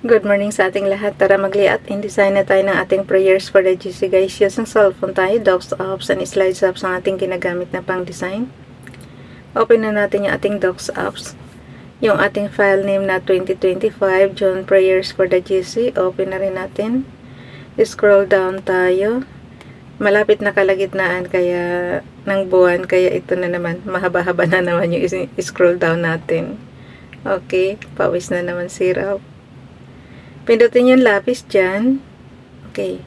Good morning sa ating lahat. Tara mag-layout and design na tayo ng ating prayers for the GC guys. Using cellphone tayo, docs apps and slides apps ang ating ginagamit na pang design. Open na natin yung ating docs apps. Yung ating file name na 2025 John Prayers for the GC. Open na rin natin. Scroll down tayo. Malapit na kalagitnaan kaya ng buwan, kaya ito na naman. Mahaba-haba na naman yung scroll down natin. Okay, pawis na naman si Ralph. Pindutin yung lapis dyan. Okay.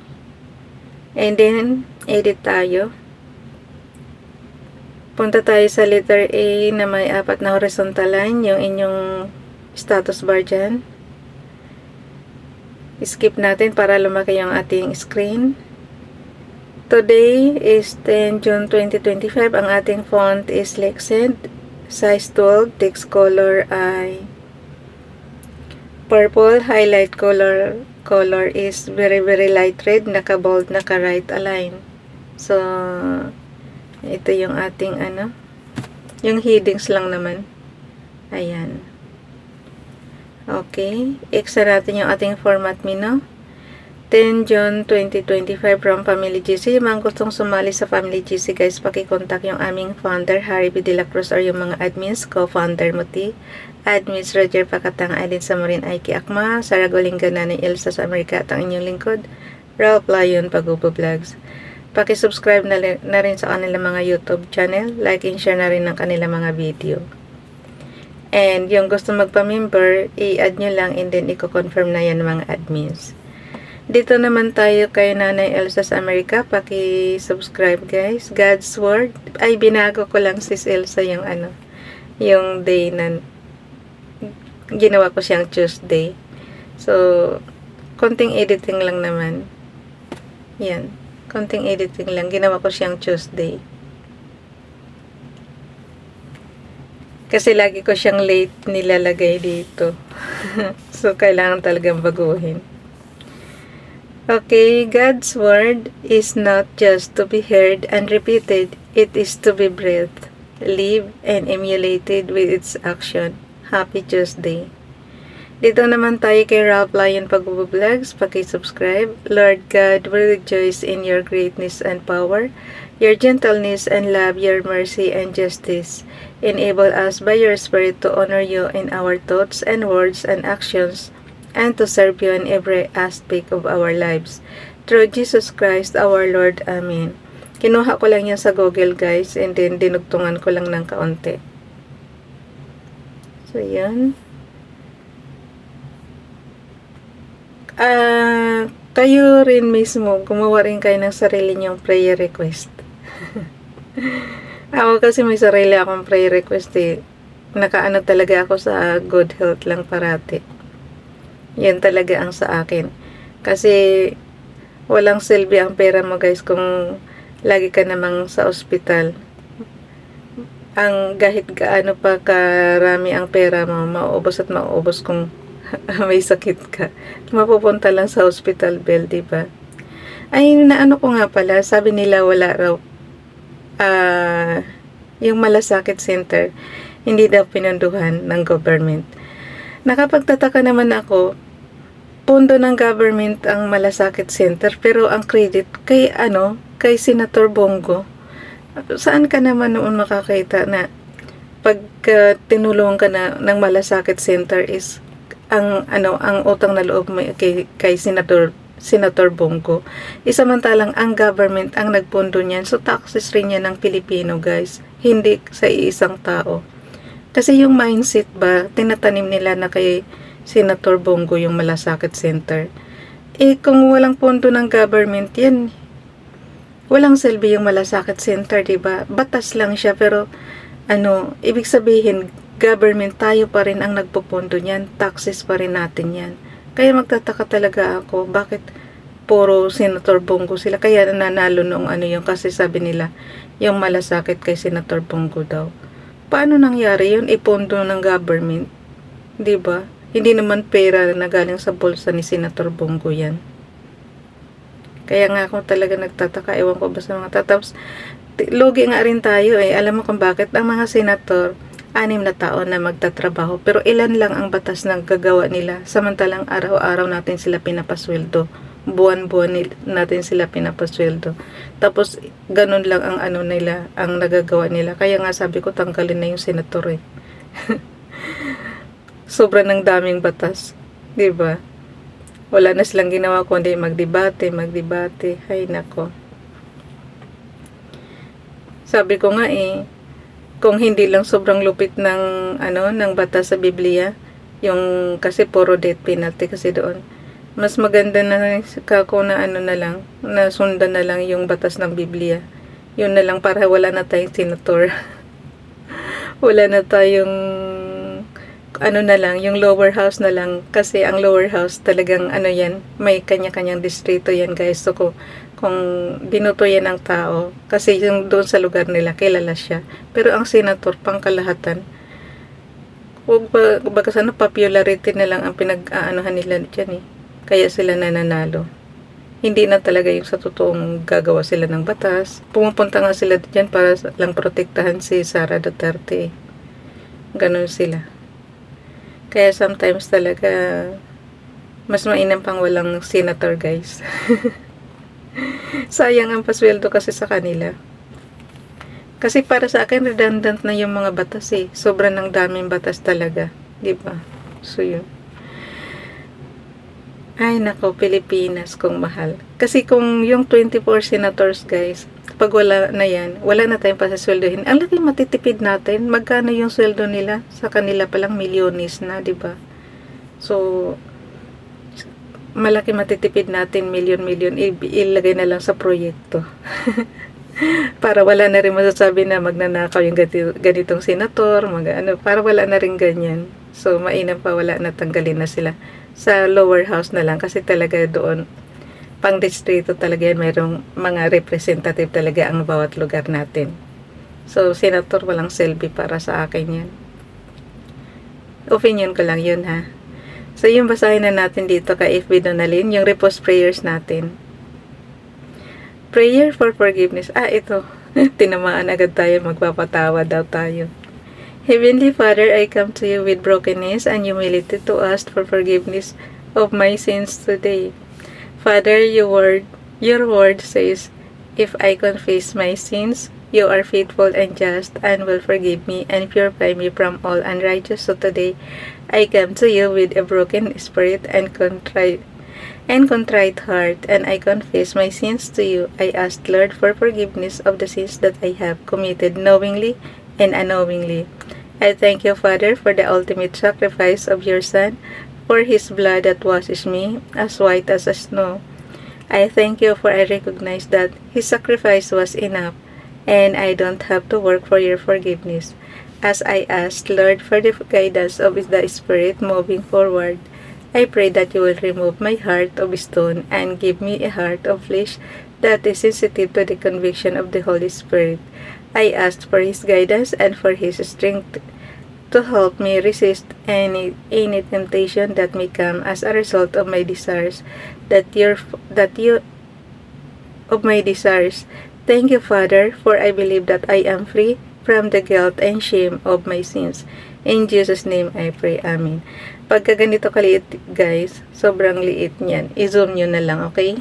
And then, edit tayo. Punta tayo sa letter A na may 4 na horizontal line. Yung inyong status bar dyan. Skip natin para lumaki yung ating screen. Today is 10 June 2025. Ang ating font is Lexent. Size 12. Text color ay purple. Highlight color is very light red, naka-bold, naka-right align. So ito yung ating yung headings lang naman. Ayan. Okay, extra natin yung ating format menu. 10 June 2025 from Family GC. Yung mga gustong sumali sa Family GC guys, pakicontact yung aming founder, Harry B. De La Cruz, or yung mga admins, co-founder Muti, admins Roger Pakatang, Alin Samorin, Aiki Akma, Sarah Golinga, Nanay Elsa sa Amerika, at ang inyong lingkod, Ralph Lion, Pagubo Vlogs. Pakisubscribe na rin sa kanilang mga YouTube channel, like and share na rin ng kanilang mga video. And yung gusto magpa-member, i-add nyo lang and then i-confirm na yan ng mga admins. Dito naman tayo kay Nanay Elsa sa Amerika. Paki-subscribe guys. God's Word. Ay, binago ko lang sis Elsa yung yung day na ginawa ko siyang Tuesday. So, konting editing lang naman. Yan. Konting editing lang. Ginawa ko siyang Tuesday. Kasi lagi ko siyang late nilalagay dito. So, kailangan talagang baguhin. Okay, God's Word is not just to be heard and repeated, it is to be breathed, lived, and emulated with its action. Happy Tuesday. Dito naman tayo kay Ralph Lion Pagubo Vlogs. Paki-subscribe. Lord God, we rejoice in your greatness and power, your gentleness and love, your mercy and justice. Enable us by your Spirit to honor you in our thoughts and words and actions, and to serve you in every aspect of our lives. Through Jesus Christ our Lord. Amen. Kinuha ko lang yan sa Google guys, and then dinugtungan ko lang ng kaunti. So yan. Kayo rin mismo, gumawa rin kayo ng sarili niyong prayer request. Ako kasi may sarili akong prayer request eh. Nakaano talaga ako sa good health lang parati. Yan talaga ang sa akin. Kasi walang silbi ang pera mo guys kung lagi ka namang sa ospital. Ang kahit gaano pa karami ang pera mo, mauubos at mauubos kung may sakit ka. Mapupunta lang sa hospital bill, diba? Ay, naano ko nga pala, sabi nila wala raw yung malasakit center, hindi daw pinunduhan ng government. Nakapagtataka naman ako, pondo ng government ang malasakit center, pero ang credit kay kay Senator Bongo. Saan ka naman noon makakita na pag tinulungan ka na ng malasakit center is ang utang na loob mo kay Senator Bongo. Isamantalang ang government ang nagpondo niyan. So taxes rin yan ng Pilipino guys, hindi sa iisang tao. Kasi yung mindset ba, tinatanim nila na kay Senator Bongo yung malasakit center. Eh, kung walang pondo ng government yan, walang silbi yung malasakit center, diba? Batas lang siya, pero ibig sabihin, government tayo pa rin ang nagpopondo niyan. Taxes pa rin natin yan. Kaya magtataka talaga ako, bakit puro Senator Bongo sila? Kaya nanalo noong yung kasi sabi nila, yung malasakit kay Senator Bongo daw. Paano nangyari yun? Ipondo ng government. Diba? Hindi naman pera na galing sa bulsa ni Senator Bongo yan. Kaya nga ako talaga nagtataka. Ewan ko ba sa mga tatapos. Lugi nga rin tayo eh. Alam mo kung bakit? Ang mga senator, 6 na taon na magtatrabaho, pero ilan lang ang batas na gagawa nila, samantalang araw-araw natin sila pinapasweldo, buwan-buwan natin sila pinapasweldo, tapos ganun lang ang ano nila, ang nagagawa nila. Kaya nga sabi ko, tanggalin na yung senator eh. Sobra ng daming batas, 'di ba? Wala na silang ginawa kundi magdebate. Ay nako. Sabi ko nga eh, kung hindi lang sobrang lupit ng ng batas sa Biblia, yung kasi puro death penalty kasi doon. Mas maganda na kako na na lang, na sundan na lang yung batas ng Biblia. Yun na lang para wala na tayong senator. Wala na tayong na lang, yung lower house na lang, kasi ang lower house talagang yan, may kanya-kanyang distrito yan guys. So kung binoto yan ng tao, kasi yung doon sa lugar nila kilala siya, pero ang senator pangkalahatan, huwag ba kasi popularity na lang ang pinag-aanuhan nila dyan eh, kaya sila nananalo. Hindi na talaga yung sa totoong gagawa sila ng batas. Pumupunta nga sila dyan para lang protektahan si Sara Duterte. Ganun sila. Kaya sometimes talaga mas mainam pang walang senator guys. Sayang ang pasweldo kasi sa kanila. Kasi para sa akin redundant na yung mga batas eh. Sobrang ng daming batas talaga, 'di ba? So yun. Ay nako, Pilipinas kung mahal. Kasi kung yung 24 senators guys, pag wala na yan, wala na tayong pasasweldohin. Ang laki matitipid natin. Magkano yung sweldo nila? Sa kanila palang milyones na, 'di ba? So malaki matitipid natin, milyon-milyon, ilagay na lang sa proyekto. Para wala na rin masasabi na magnanakaw yung ganitong senator, para wala na rin ganyan. So mainam pa wala na, tanggalin na sila. Sa lower house na lang, kasi talaga doon, pang distrito talaga yan, mayroong mga representative talaga ang bawat lugar natin. So senator walang selby para sa akin yan. Opinion ko lang yun ha. So, yung basahin na natin dito kay FB Donalyn, yung repost prayers natin. Prayer for forgiveness. Ito. Tinamaan agad tayo, magpapatawa daw tayo. Heavenly Father, I come to you with brokenness and humility to ask for forgiveness of my sins today. Father, your word says, if I confess my sins, you are faithful and just and will forgive me and purify me from all unrighteousness. So today, I come to you with a broken spirit and contrite heart, and I confess my sins to you. I ask, Lord, for forgiveness of the sins that I have committed knowingly and unknowingly. I thank you, Father, for the ultimate sacrifice of your Son, for his blood that washes me as white as snow. I thank you for I recognize that his sacrifice was enough, and I don't have to work for your forgiveness. As I ask, Lord, for the guidance of the Spirit moving forward, I pray that you will remove my heart of stone and give me a heart of flesh that is sensitive to the conviction of the Holy Spirit. I ask for his guidance and for his strength to help me resist any temptation that may come as a result of my desires, of my desires. Thank you, Father, for I believe that I am free from the guilt and shame of my sins. In Jesus' name I pray. Amen. Pagka ganito kaliit, guys, sobrang liit niyan. I-zoom nyo na lang, okay?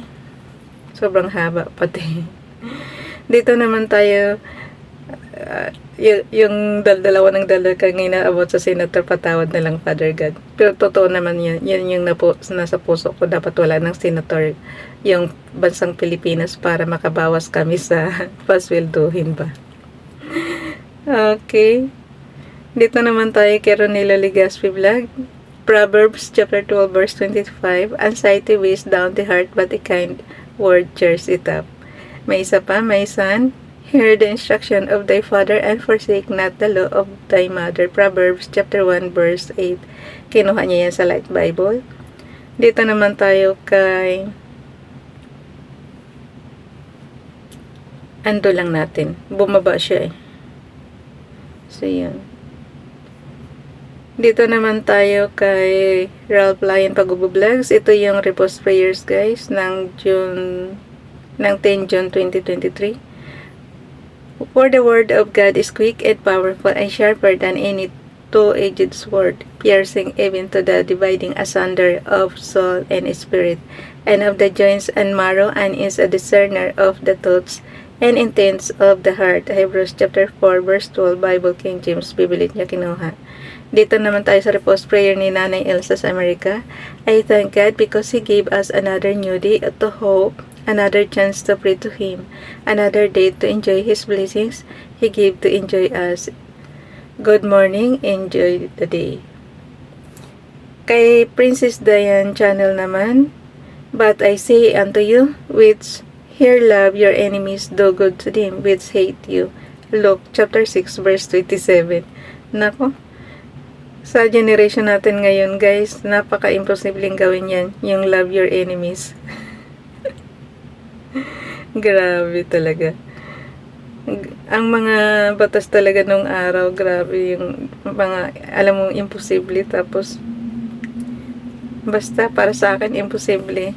Sobrang haba pati. Dito naman tayo, yung dalawa ng kanina about sa senator, patawad na lang, Father God. Pero totoo naman yan. Yan yung nasa puso ko. Dapat wala ng senator yung bansang Pilipinas para makabawas kami sa paswelduhin ba. Okay. Dito naman tayo kay Ronelo Legaspi Vlog. Proverbs chapter 12 verse 25. Anxiety weighs down the heart, but a kind word cheers it up. May isa pa, my son, hear the instruction of thy father and forsake not the law of thy mother. Proverbs chapter 1 verse 8. Kinuha niya yan sa Light Bible. Dito naman tayo kay ando lang natin. Bumaba siya eh. So, yun. Dito naman tayo kay Ralph Lion Pag-Vlogs. Ito yung repost prayers, guys, ng 10 June 2023. For the word of God is quick and powerful and sharper than any two-edged sword, piercing even to the dividing asunder of soul and spirit, and of the joints and marrow, and is a discerner of the thoughts and intents of the heart. Hebrews chapter 4 verse 12, Bible King James, Biblia niya kinuha. Dito naman tayo sa repose prayer ni Nanay Elsa sa Amerika. I thank God because He gave us another new day to hope, another chance to pray to Him, another day to enjoy His blessings He gave to enjoy us. Good morning, enjoy the day. Kay Princess Diane channel naman, but I say unto you, which here love your enemies, do good to them which hate you. Luke chapter 6 verse 27. Nako, sa generation natin ngayon guys, napaka-imposibleng gawin yan, yung love your enemies. Grabe talaga. Ang mga batas talaga nung araw, grabe yung mga, alam mong imposible, tapos basta para sa akin imposible.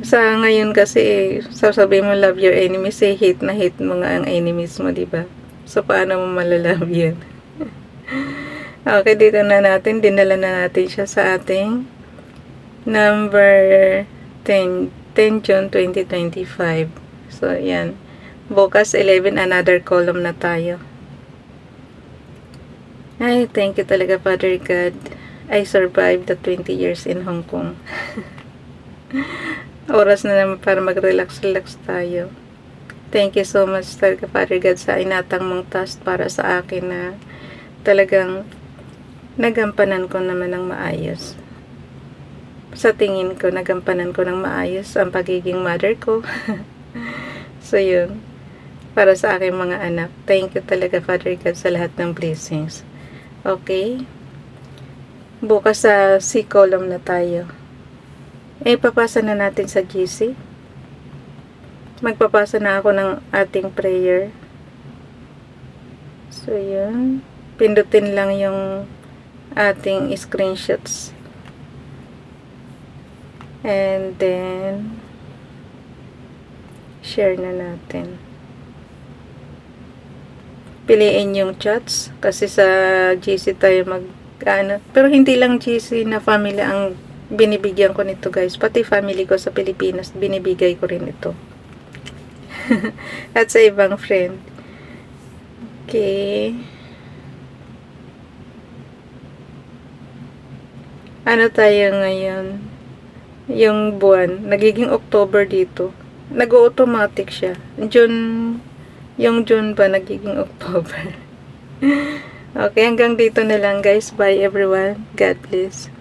Sa ngayon kasi, sasabihin mo love your enemies, hate na hate mo nga ang enemies mo, diba? So paano mo malalove yan? Okay, dito na natin, dinala na natin siya sa ating number 10 June 2025. So, yan. Bukas 11, another column na tayo. Ay, thank you talaga, Father God. I survived the 20 years in Hong Kong. Oras na naman para mag-relax-relax tayo. Thank you so much talaga, Father God, sa inatang mong task para sa akin na talagang nagampanan ko naman ng maayos. Sa tingin ko, nagampanan ko ng maayos ang pagiging mother ko. So, yun. Para sa aking mga anak. Thank you talaga, Father God, sa lahat ng blessings. Okay? Bukas sa C column na tayo. Papasa na natin sa GC. Magpapasa na ako ng ating prayer. So, yun. Pindutin lang yung ating screenshots. And then, share na natin. Piliin yung chats. Kasi sa GC tayo pero hindi lang GC na family ang binibigyan ko nito guys. Pati family ko sa Pilipinas, binibigay ko rin ito. At sa ibang friend. Okay. Ano tayo ngayon? Yung buwan. Nagiging October dito. Nag-automatic siya. Yung June ba nagiging October? Okay, hanggang dito na lang guys. Bye everyone. God bless.